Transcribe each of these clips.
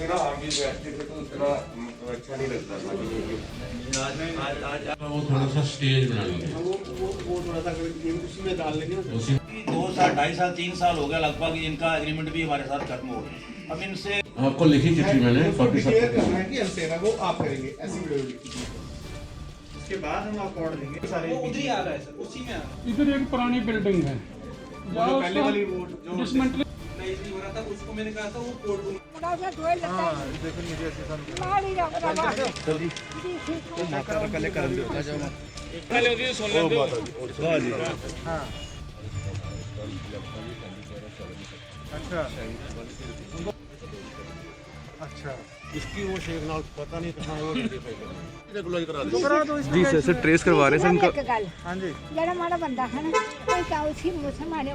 से ना आप भी बैठते थे तो उतना मतलब अच्छा नहीं लगता था। वो थोड़ा सा स्टेज बना लेंगे, वो थोड़ा सा उसी में डाल लेंगे ना। उसी 2 साल 2.5 साल 3 साल हो गया लगभग, इनका एग्रीमेंट भी हमारे साथ खत्म हो गया। अब इनसे आपको लिखी चिट्ठी मैंने उसको कॉपी डिक्लेयर सब करना है कि एलसेना वो आप करेंगे, ऐसी वीडियो लिखी। उसके बाद हम आपको ऑर्डर देंगे सारे। वो उधर ही आ रहा है सर, उसी में आ रहा है। इधर एक पुरानी बिल्डिंग है, वो जो पहले वाली वो जो डिसमेंटल नहीं हो रहा था, उसको मैंने कहा था वो कोर्ट रूम देखो मुझे ऐसे सन अच्छा इसकी वो शेख नाल पता नहीं कहाँ है, वो रेगुलर करा दो। करा दो जी सर, सर ट्रेस करवा रहे हैं सर इनका। हाँ जी जरा हमारा बंदा है ना, कोई क्या उसी मुसलमान है।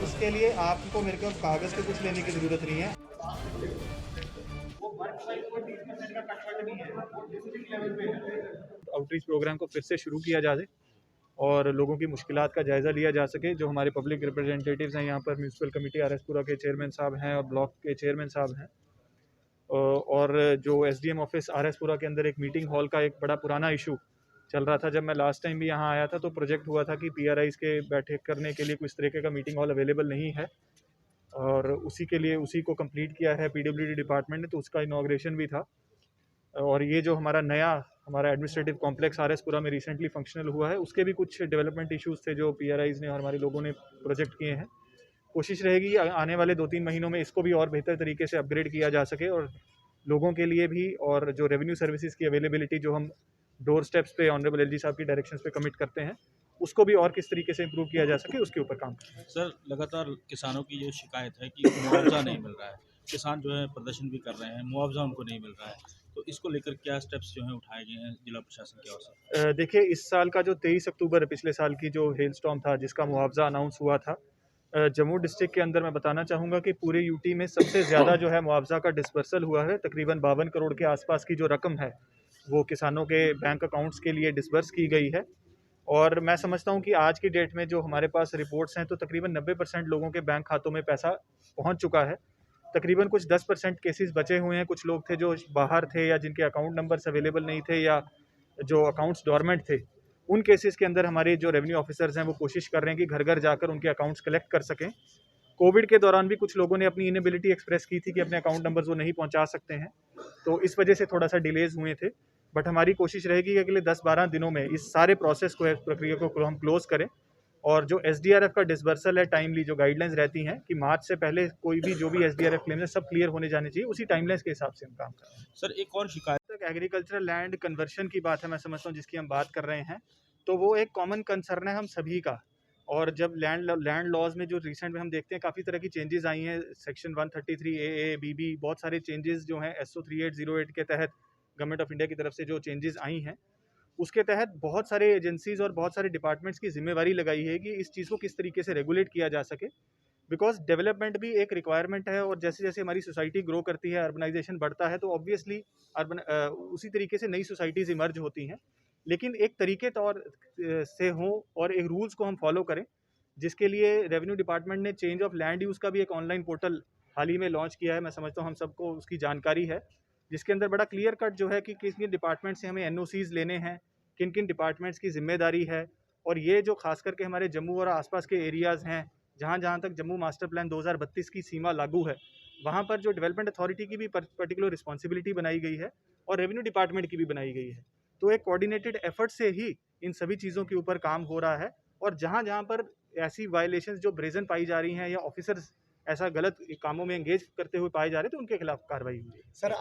उसके लिए आपको मेरे को कागज के कुछ लेने की जरूरत नहीं है। आउटरीच प्रोग्राम को फिर से शुरू किया जाए और लोगों की मुश्किलात का जायज़ा लिया जा सके। जो हमारे पब्लिक रिप्रेजेंटेटिव्स हैं यहाँ पर, म्यूनसिपल कमेटी आरएसपुरा के चेयरमैन साहब हैं और ब्लॉक के चेयरमैन साहब हैं, और जो एसडीएम ऑफिस आरएसपुरा के अंदर एक मीटिंग हॉल का एक बड़ा पुराना इशू चल रहा था। जब मैं लास्ट टाइम भी यहाँ आया था तो प्रोजेक्ट हुआ था कि पीआरआईज़ के बैठक करने के लिए कुछ तरीके का मीटिंग हॉल अवेलेबल नहीं है, और उसी के लिए उसी को कंप्लीट किया है पीडब्ल्यूडी डिपार्टमेंट ने, तो उसका इनॉग्रेशन भी था। और ये जो हमारा एडमिनिस्ट्रेटिव कॉम्प्लेक्स आरएसपुरा में रिसेंटली फंक्शनल हुआ है, उसके भी कुछ डेवलपमेंट इश्यूज़ थे जो पीआरआईज़ ने और हमारे लोगों ने प्रोजेक्ट किए हैं। कोशिश रहेगी आने वाले 2-3 महीनों में इसको भी और बेहतर तरीके से अपग्रेड किया जा सके, और लोगों के लिए भी, और जो रेवेन्यू सर्विसेज की अवेलेबिलिटी जो हम डोर स्टेप्स पे ऑनरेबल एलजी साहब की डायरेक्शंस पे कमिट करते हैं, उसको भी और किस तरीके से इम्प्रूव किया जा सके उसके ऊपर काम करें। सर, लगातार किसानों की जो शिकायत है कि मुआवजा नहीं मिल रहा है, किसान जो है प्रदर्शन भी कर रहे हैं, मुआवजा उनको नहीं मिल रहा है, तो इसको लेकर क्या स्टेप्स जो हैं उठाए गए हैं जिला प्रशासन की ओर से? देखिए, इस साल का जो 23 अक्टूबर पिछले साल की जो हेल स्टॉर्म था जिसका मुआवजा अनाउंस हुआ था, जम्मू डिस्ट्रिक्ट के अंदर मैं बताना चाहूँगा कि पूरे यूटी में सबसे ज़्यादा जो है मुआवजा का डिस्बर्सल हुआ है। तकरीबन 52 करोड़ के आसपास की जो रकम है वो किसानों के बैंक अकाउंट्स के लिए डिसबर्स की गई है। और मैं समझता हूँ कि आज की डेट में जो हमारे पास रिपोर्ट्स हैं तो तकरीबन 90% लोगों के बैंक खातों में पैसा पहुँच चुका है। तकरीबन कुछ 10% केसेस बचे हुए हैं। कुछ लोग थे जो बाहर थे या जिनके अकाउंट नंबर्स अवेलेबल नहीं थे या जो अकाउंट्स डोरमेंट थे, उन केसेस के अंदर हमारे जो रेवेन्यू ऑफिसर्स हैं वो कोशिश कर रहे हैं कि घर घर जाकर उनके अकाउंट्स कलेक्ट कर सकें। कोविड के दौरान भी कुछ लोगों ने अपनी इनेबिलिटी एक्सप्रेस की थी कि अपने अकाउंट नंबर्स वो नहीं पहुंचा सकते हैं, तो इस वजह से थोड़ा सा डिलेज हुए थे। बट हमारी कोशिश रहेगी कि अगले 10-12 दिनों में इस सारे प्रोसेस को, प्रक्रिया को हम क्लोज करें, और जो एसडीआरएफ का डिसबर्सल है टाइमली, जो गाइडलाइंस रहती हैं कि मार्च से पहले कोई भी जो भी एसडीआरएफ क्लेम है सब क्लियर होने जाने चाहिए, उसी टाइमलाइंस के हिसाब से हम काम कर रहे हैं। सर, एक और शिकायत तक एग्रीकल्चरल लैंड कन्वर्शन की बात है, मैं समझता हूँ जिसकी हम बात कर रहे हैं, तो वो एक कॉमन कंसर्न है हम सभी का। और जब लैंड लॉज में जो रिसेंट में हम देखते हैं काफ़ी तरह की चेंजेस आई हैं, सेक्शन 133 AA BB, बहुत सारे चेंजेस जो हैं SO 3808 के तहत गवर्नमेंट ऑफ इंडिया की तरफ से जो चेंजेस आई हैं, उसके तहत बहुत सारे एजेंसीज़ और बहुत सारे डिपार्टमेंट्स की जिम्मेवारी लगाई है कि इस चीज़ को किस तरीके से रेगुलेट किया जा सके, बिकॉज डेवलपमेंट भी एक रिक्वायरमेंट है। और जैसे जैसे हमारी सोसाइटी ग्रो करती है, अर्बनाइजेशन बढ़ता है, तो ऑब्वियसली उसी तरीके से नई सोसाइटीज़ इमर्ज होती हैं, लेकिन एक तरीके तौर से हो और एक रूल्स को हम फॉलो करें, जिसके लिए रेवेन्यू डिपार्टमेंट ने चेंज ऑफ लैंड यूज़ का भी एक ऑनलाइन पोर्टल हाल ही में लॉन्च किया है। मैं समझता हूँ हम सबको उसकी जानकारी है, जिसके अंदर बड़ा क्लियर कट जो है कि किस किन डिपार्टमेंट से हमें NOCs लेने हैं, किन किन डिपार्टमेंट्स की जिम्मेदारी है। और ये जो खास करके हमारे जम्मू और आसपास के एरियाज़ हैं, जहाँ तक जम्मू मास्टर प्लान 2032 की सीमा लागू है, वहाँ पर जो डेवलपमेंट अथॉरिटी की भी पर्टिकुलर रिस्पॉन्सिबिलिटी बनाई गई है और रेवेन्यू डिपार्टमेंट की भी बनाई गई है। तो एक कोऑर्डिनेटेड एफर्ट से ही इन सभी चीज़ों के ऊपर काम हो रहा है, और जहाँ पर ऐसी वायलेशंस जो ब्रेजन पाई जा रही हैं या ऑफिसर्स ऐसा गलत कामों में एंगेज करते हुए पाए जा रहे हैं, तो उनके खिलाफ कार्रवाई हुई है। सर,